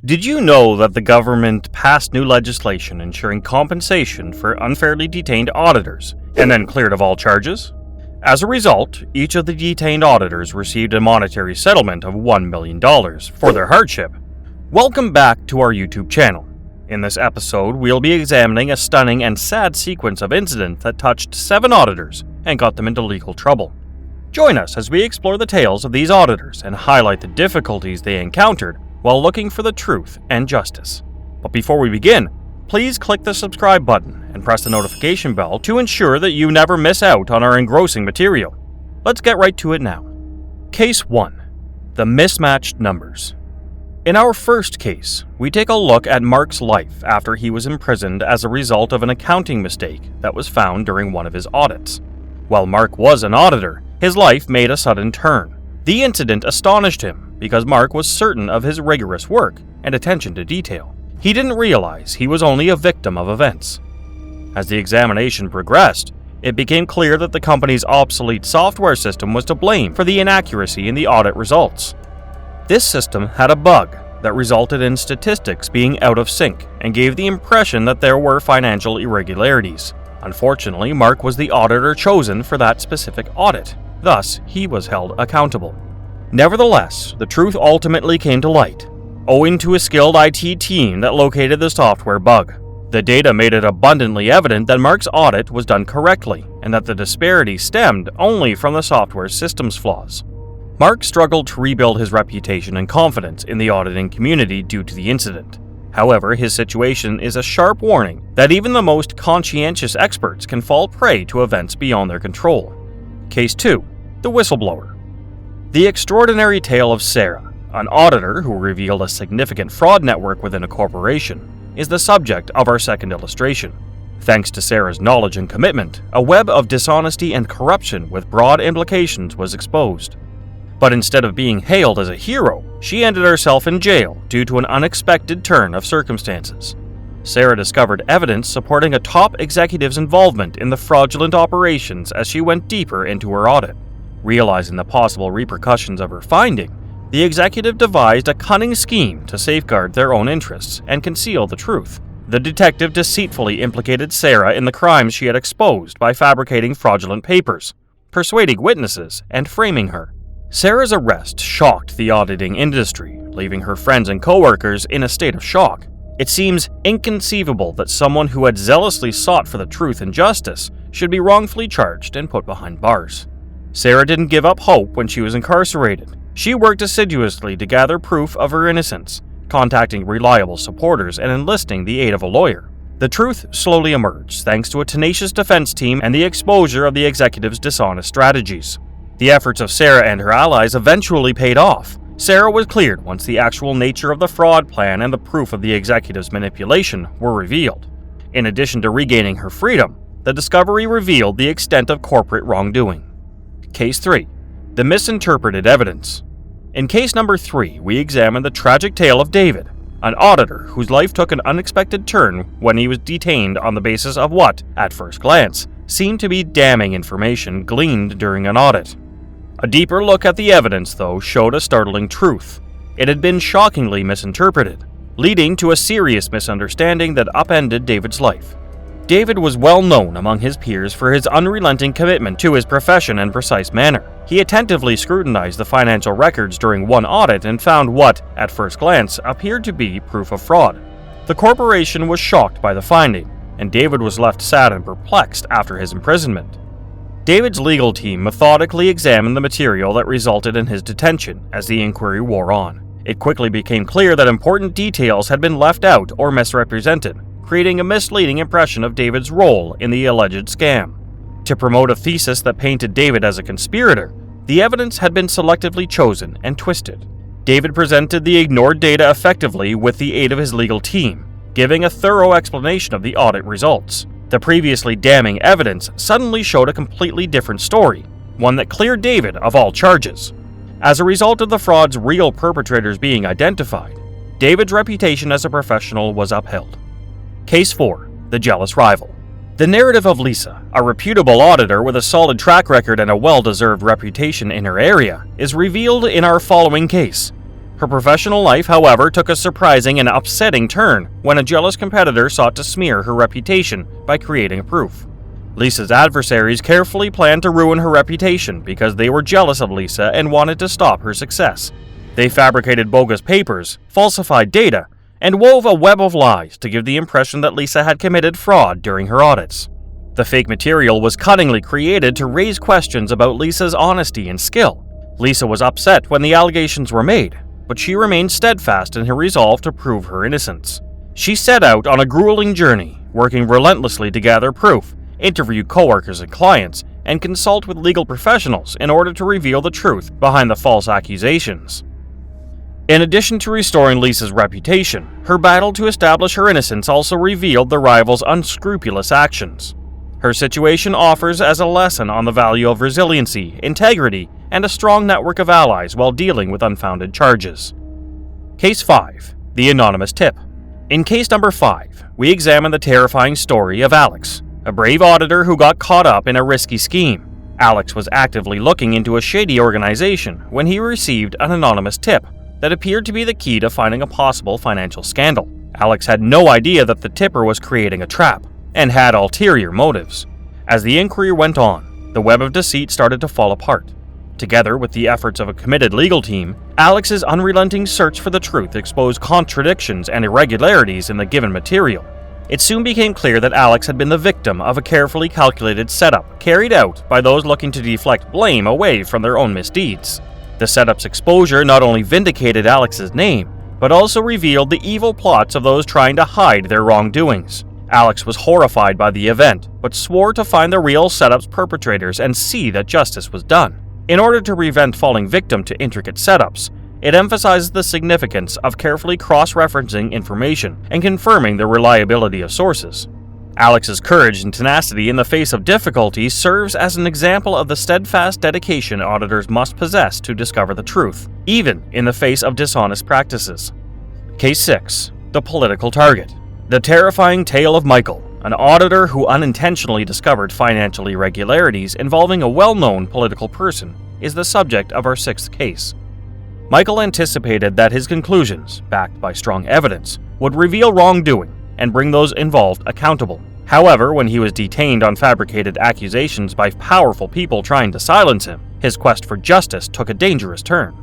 Did you know that the government passed new legislation ensuring compensation for unfairly detained auditors, and then cleared of all charges? As a result, each of the detained auditors received a monetary settlement of $1 million for their hardship. Welcome back to our YouTube channel. In this episode, we'll be examining a stunning and sad sequence of incidents that touched 7 auditors and got them into legal trouble. Join us as we explore the tales of these auditors and highlight the difficulties they encountered while looking for the truth and justice. But before we begin, please click the subscribe button and press the notification bell to ensure that you never miss out on our engrossing material. Let's get right to it now. Case 1. The Mismatched Numbers. In our first case, we take a look at Mark's life after he was imprisoned as a result of an accounting mistake that was found during one of his audits. While Mark was an auditor, his life made a sudden turn. The incident astonished him because Mark was certain of his rigorous work and attention to detail. He didn't realize he was only a victim of events. As the examination progressed, it became clear that the company's obsolete software system was to blame for the inaccuracy in the audit results. This system had a bug that resulted in statistics being out of sync and gave the impression that there were financial irregularities. Unfortunately, Mark was the auditor chosen for that specific audit. Thus, he was held accountable. Nevertheless, the truth ultimately came to light, owing to a skilled IT team that located the software bug. The data made it abundantly evident that Mark's audit was done correctly, and that the disparity stemmed only from the software's systems flaws. Mark struggled to rebuild his reputation and confidence in the auditing community due to the incident. However, his situation is a sharp warning that even the most conscientious experts can fall prey to events beyond their control. Case 2. The Whistleblower. The extraordinary tale of Sarah, an auditor who revealed a significant fraud network within a corporation, is the subject of our second illustration. Thanks to Sarah's knowledge and commitment, a web of dishonesty and corruption with broad implications was exposed. But instead of being hailed as a hero, she ended herself in jail due to an unexpected turn of circumstances. Sarah discovered evidence supporting a top executive's involvement in the fraudulent operations as she went deeper into her audit. Realizing the possible repercussions of her finding, the executive devised a cunning scheme to safeguard their own interests and conceal the truth. The detective deceitfully implicated Sarah in the crimes she had exposed by fabricating fraudulent papers, persuading witnesses, and framing her. Sarah's arrest shocked the auditing industry, leaving her friends and coworkers in a state of shock. It seems inconceivable that someone who had zealously sought for the truth and justice should be wrongfully charged and put behind bars. Sarah didn't give up hope when she was incarcerated. She worked assiduously to gather proof of her innocence, contacting reliable supporters and enlisting the aid of a lawyer. The truth slowly emerged thanks to a tenacious defense team and the exposure of the executive's dishonest strategies. The efforts of Sarah and her allies eventually paid off. Sarah was cleared once the actual nature of the fraud plan and the proof of the executive's manipulation were revealed. In addition to regaining her freedom, the discovery revealed the extent of corporate wrongdoing. Case 3. The Misinterpreted Evidence. In case number 3, we examine the tragic tale of David, an auditor whose life took an unexpected turn when he was detained on the basis of what, at first glance, seemed to be damning information gleaned during an audit. A deeper look at the evidence, though, showed a startling truth. It had been shockingly misinterpreted, leading to a serious misunderstanding that upended David's life. David was well known among his peers for his unrelenting commitment to his profession and precise manner. He attentively scrutinized the financial records during one audit and found what, at first glance, appeared to be proof of fraud. The corporation was shocked by the finding, and David was left sad and perplexed after his imprisonment. David's legal team methodically examined the material that resulted in his detention as the inquiry wore on. It quickly became clear that important details had been left out or misrepresented, creating a misleading impression of David's role in the alleged scam. To promote a thesis that painted David as a conspirator, the evidence had been selectively chosen and twisted. David presented the ignored data effectively with the aid of his legal team, giving a thorough explanation of the audit results. The previously damning evidence suddenly showed a completely different story, one that cleared David of all charges. As a result of the fraud's real perpetrators being identified, David's reputation as a professional was upheld. Case 4. The Jealous Rival. The narrative of Lisa, a reputable auditor with a solid track record and a well-deserved reputation in her area, is revealed in our following case. Her professional life, however, took a surprising and upsetting turn when a jealous competitor sought to smear her reputation by creating proof. Lisa's adversaries carefully planned to ruin her reputation because they were jealous of Lisa and wanted to stop her success. They fabricated bogus papers, falsified data, and wove a web of lies to give the impression that Lisa had committed fraud during her audits. The fake material was cunningly created to raise questions about Lisa's honesty and skill. Lisa was upset when the allegations were made, but she remained steadfast in her resolve to prove her innocence. She set out on a grueling journey, working relentlessly to gather proof, interview coworkers and clients, and consult with legal professionals in order to reveal the truth behind the false accusations. In addition to restoring Lisa's reputation, her battle to establish her innocence also revealed the rival's unscrupulous actions. Her situation offers as a lesson on the value of resiliency, integrity, and a strong network of allies while dealing with unfounded charges. Case 5. The Anonymous Tip. In case number 5, we examine the terrifying story of Alex, a brave auditor who got caught up in a risky scheme. Alex was actively looking into a shady organization when he received an anonymous tip that appeared to be the key to finding a possible financial scandal. Alex had no idea that the tipper was creating a trap and had ulterior motives. As the inquiry went on, the web of deceit started to fall apart. Together with the efforts of a committed legal team, Alex's unrelenting search for the truth exposed contradictions and irregularities in the given material. It soon became clear that Alex had been the victim of a carefully calculated setup carried out by those looking to deflect blame away from their own misdeeds. The setup's exposure not only vindicated Alex's name, but also revealed the evil plots of those trying to hide their wrongdoings. Alex was horrified by the event, but swore to find the real setup's perpetrators and see that justice was done. In order to prevent falling victim to intricate setups, it emphasizes the significance of carefully cross-referencing information and confirming the reliability of sources. Alex's courage and tenacity in the face of difficulties serves as an example of the steadfast dedication auditors must possess to discover the truth, even in the face of dishonest practices. Case 6. The Political Target. The terrifying tale of Michael, an auditor who unintentionally discovered financial irregularities involving a well-known political person, is the subject of our 6th case. Michael anticipated that his conclusions, backed by strong evidence, would reveal wrongdoing and bring those involved accountable. However, when he was detained on fabricated accusations by powerful people trying to silence him, his quest for justice took a dangerous turn.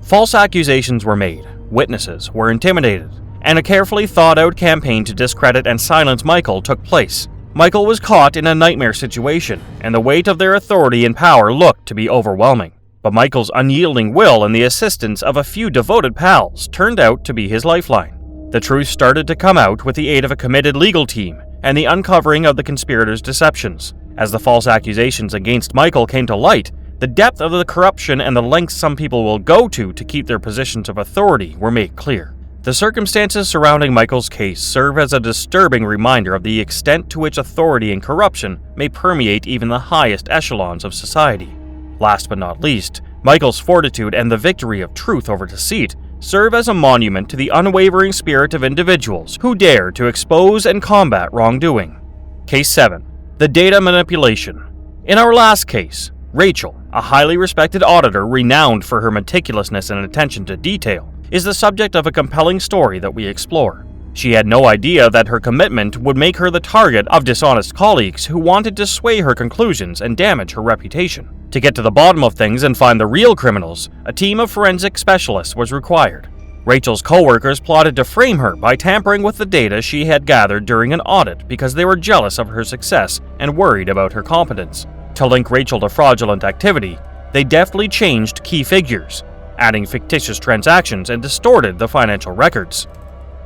False accusations were made, witnesses were intimidated, and a carefully thought-out campaign to discredit and silence Michael took place. Michael was caught in a nightmare situation, and the weight of their authority and power looked to be overwhelming. But Michael's unyielding will and the assistance of a few devoted pals turned out to be his lifeline. The truth started to come out with the aid of a committed legal team and the uncovering of the conspirators' deceptions. As the false accusations against Michael came to light, the depth of the corruption and the lengths some people will go to keep their positions of authority were made clear. The circumstances surrounding Michael's case serve as a disturbing reminder of the extent to which authority and corruption may permeate even the highest echelons of society. Last but not least, Michael's fortitude and the victory of truth over deceit serve as a monument to the unwavering spirit of individuals who dare to expose and combat wrongdoing. Case 7. The Data Manipulation. In our last case, Rachel, a highly respected auditor renowned for her meticulousness and attention to detail, is the subject of a compelling story that we explore. She had no idea that her commitment would make her the target of dishonest colleagues who wanted to sway her conclusions and damage her reputation. To get to the bottom of things and find the real criminals, a team of forensic specialists was required. Rachel's co-workers plotted to frame her by tampering with the data she had gathered during an audit because they were jealous of her success and worried about her competence. To link Rachel to fraudulent activity, they deftly changed key figures, adding fictitious transactions and distorted the financial records.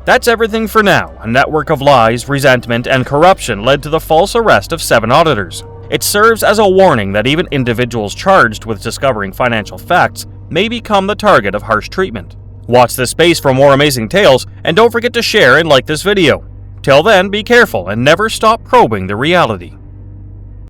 That's everything for now. A network of lies, resentment, and corruption led to the false arrest of 7 auditors. It serves as a warning that even individuals charged with discovering financial facts may become the target of harsh treatment. Watch this space for more amazing tales, and don't forget to share and like this video. Till then, be careful and never stop probing the reality.